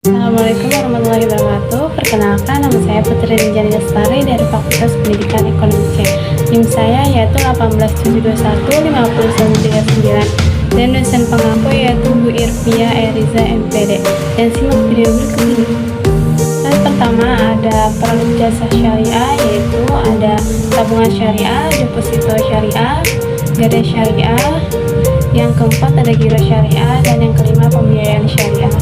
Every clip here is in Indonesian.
Assalamualaikum warahmatullahi wabarakatuh. Perkenalkan, nama saya Putri Rinjani Lestari dari Fakultas Pendidikan Ekonomi C. NIM saya yaitu 18721 dan dosen pengampu yaitu Bu Irvia Eriza MPD. Dan simak video berikut ini. Yang pertama ada produk jasa syariah, yaitu ada tabungan syariah, deposito syariah, gadai syariah. Yang keempat ada giro syariah, dan yang kelima pembiayaan syariah.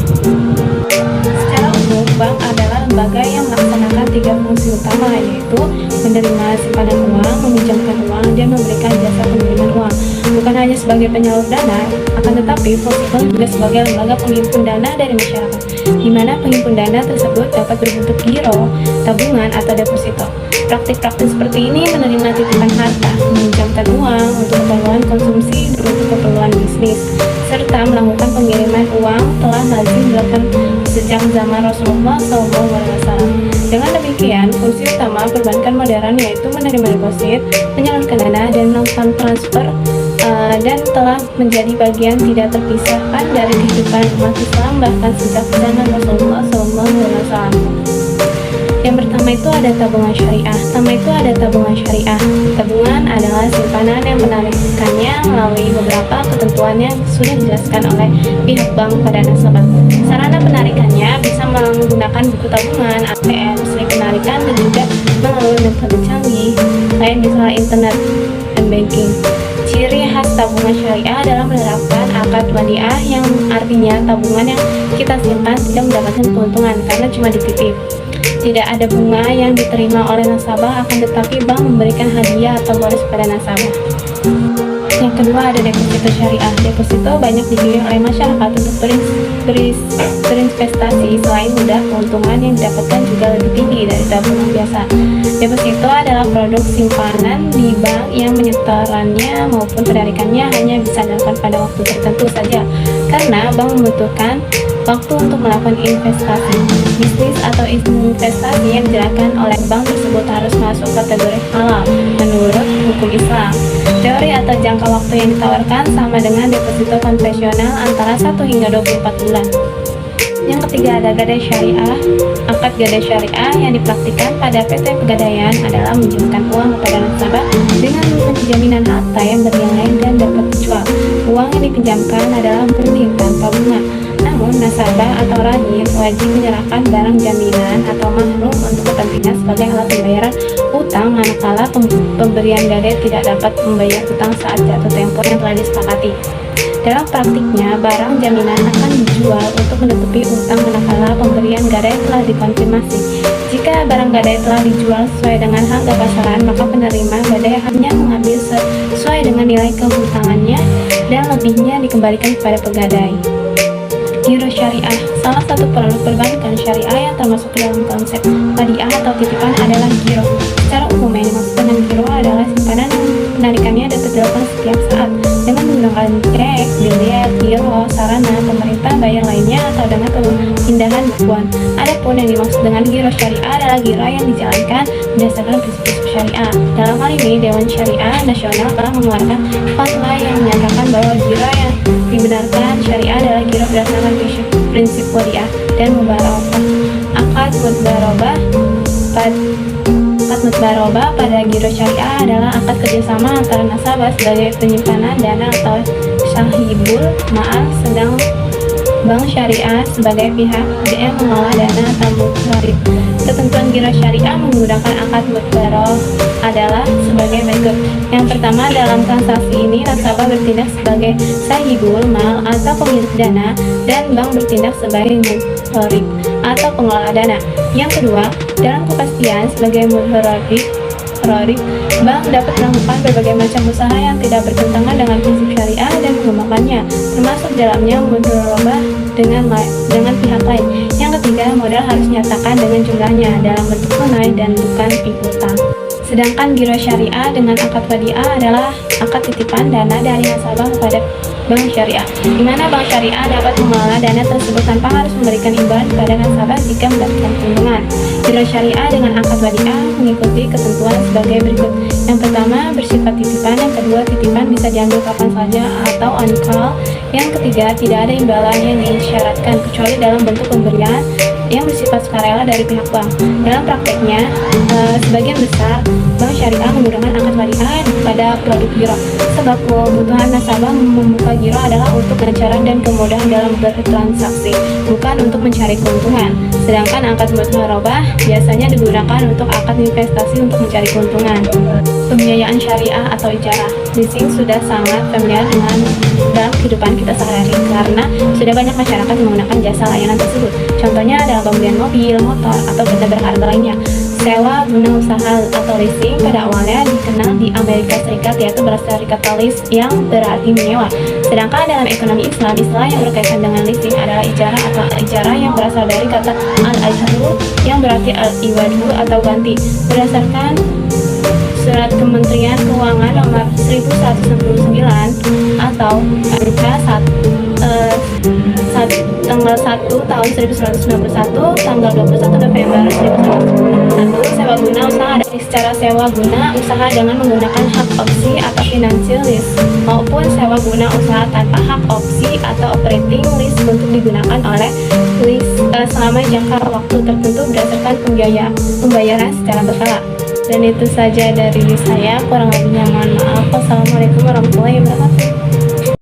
Secara umum, bank adalah lembaga yang melaksanakan 3 fungsi utama, yaitu menerima simpanan uang, meminjamkan uang, dan memberikan jasa pengiriman uang. Bukan hanya sebagai penyalur dana, akan tetapi fungsi bank juga sebagai lembaga penghimpun dana dari masyarakat, di mana penghimpun dana tersebut dapat berbentuk giro, tabungan, atau deposito. Praktik-praktik seperti ini menerima titipan harta, meminjamkan uang untuk keperluan konsumsi beruntuk keperluan bisnis, serta melakukan pengiriman uang telah lazim dilakukan sejak zaman Rasulullah SAW. Dengan demikian, fungsi utama perbankan modern yaitu menerima deposit, menyalurkan dana, dan melakukan transfer dan telah menjadi bagian tidak terpisahkan dari kehidupan umat Islam bahkan sejak zaman Rasulullah SAW. Yang pertama itu ada tabungan syariah. Tabungan adalah simpanan yang penarikannya melalui beberapa ketentuan yang sudah dijelaskan oleh pihak bank pada nasabah. Sarana penarikannya bisa menggunakan buku tabungan, ATM, slip penarikan, dan juga melalui metode canggih lain misalnya internet dan banking. Ciri khas tabungan syariah adalah menerapkan akad wadiah, yang artinya tabungan yang kita simpan tidak mendapatkan keuntungan karena cuma dititip. Tidak ada bunga yang diterima oleh nasabah, akan tetapi bank memberikan hadiah atau bonus pada nasabah. Yang kedua ada deposito syariah. Deposito banyak dipilih oleh masyarakat untuk berinvestasi. Selain mudah, keuntungan yang didapatkan juga lebih tinggi dari tabungan biasa. Deposito adalah produk simpanan di bank yang penyetorannya maupun penarikannya hanya bisa dilakukan pada waktu tertentu saja, karena bank membutuhkan waktu untuk melakukan investasi. Bisnis atau investasi yang dijalankan oleh bank tersebut harus masuk kategori halal menurut hukum Islam. Teori atau jangka waktu yang ditawarkan sama dengan deposito konvensional antara 1 hingga 24 bulan. Yang ketiga ada gadai syariah. Akad gadai syariah yang dipraktikkan pada PT Pegadaian adalah meminjamkan uang kepada nasabah dengan jaminan harta yang bernilai dan dapat dijual. Uang yang dipinjamkan adalah murni tanpa bunga. Namun, nasabah atau rajin wajib menyerahkan barang jaminan atau mahrum untuk kepentingan sebagai alat pembayaran utang manakala pemberian gadai tidak dapat membayar utang saat jatuh tempo yang telah disepakati. Dalam praktiknya, barang jaminan akan dijual untuk menutupi utang manakala pemberian gadai telah dikonfirmasi. Jika barang gadai telah dijual sesuai dengan harga pasaran, maka penerima gadai hanya mengambil sesuai dengan nilai kehutangannya dan lebihnya dikembalikan kepada pegadai. Giro syariah. Salah satu produk perbankan syariah yang termasuk ke dalam konsep wadiah atau titipan adalah giro. Secara umum yang dimaksud dengan giro adalah simpanan yang penarikannya dapat dilakukan setiap saat dengan menggunakan cek, biliet, giro, sarana pemerintah bayar lainnya, atau dengan pemindahan bukuan. Adapun yang dimaksud dengan giro syariah adalah giro yang dijalankan berdasarkan prinsip-prinsip syariah. Dalam hal ini, Dewan Syariah Nasional telah mengeluarkan fatwa yang menyatakan bahwa giro yang dibenarkan syariah adalah giro berdasarkan prinsip wadiah dan mubarokah. Akad mudbarobah pada giro syariah adalah akad kerjasama antara nasabah sebagai penyimpanan dana atau sahibul ma'al, sedang bank syariah sebagai pihak yang mengelola dana atau mudbarib. Ketentuan giro syariah menggunakan akad mudbaroh adalah sebagai berikut. Yang pertama, dalam transaksi ini nasabah bertindak sebagai sahibul mal atau pemilik dana dan bank bertindak sebagai mudbarib atau pengelola dana. Yang kedua, dalam kepastian sebagai mudbarib, bank dapat melakukan berbagai macam usaha yang tidak bertentangan dengan prinsip syariah dan mengembangkannya, termasuk dalamnya mudharabah dengan pihak lain. Yang ketiga, modal harus dinyatakan dengan jumlahnya dalam bentuk tunai dan bukan piutang. Sedangkan giro syariah dengan akad wadiah adalah akad titipan dana dari nasabah kepada bank syariah, di mana bank syariah dapat mengelola dana tersebut tanpa harus memberikan imbalan kepada nasabah jika mendapatkan keuntungan. Giro syariah dengan akad wadiah mengikuti ketentuan sebagai berikut. Yang pertama, bersifat titipan. Yang kedua, titipan bisa diambil kapan saja atau on call. Yang ketiga, tidak ada imbalan yang disyaratkan kecuali dalam bentuk pemberian yang bersifat sukarela dari pihak bank. Dalam prakteknya, sebagian besar bank syariah menggunakan akad wadiah pada produk giro, sebab kebutuhan nasabah membuka giro adalah untuk kelancaran dan kemudahan dalam bertransaksi, bukan untuk mencari keuntungan. Sedangkan akad mudharabah biasanya digunakan untuk akad investasi untuk mencari keuntungan. Pembiayaan syariah atau ijarah, leasing sudah sangat familiar dengan dalam kehidupan kita sehari-hari karena sudah banyak masyarakat menggunakan jasa layanan tersebut. Contohnya dalam pembelian mobil, motor, atau benda berharga lainnya. Sewa guna usaha atau leasing pada awalnya dikenal di Amerika Serikat, yaitu berasal dari kata lease yang berarti menyewa. Sedangkan dalam ekonomi Islam, istilah yang berkaitan dengan leasing adalah ijarah atau ijarah yang berasal dari kata al-ajru yang berarti al-iwadu atau ganti. Berdasarkan Surat Kementerian Keuangan nomor 1169 atau MK tanggal 1 tahun 1991, tanggal 21 November 1991, sewa guna usaha ada secara sewa guna usaha dengan menggunakan hak opsi atau financial lease maupun sewa guna usaha tanpa hak opsi atau operating lease untuk digunakan oleh lease selama jangka waktu tertentu berdasarkan pembayaran secara berkala. Dan itu saja dari saya, kurang lebihnya mohon maaf. Wassalamualaikum warahmatullahi wabarakatuh.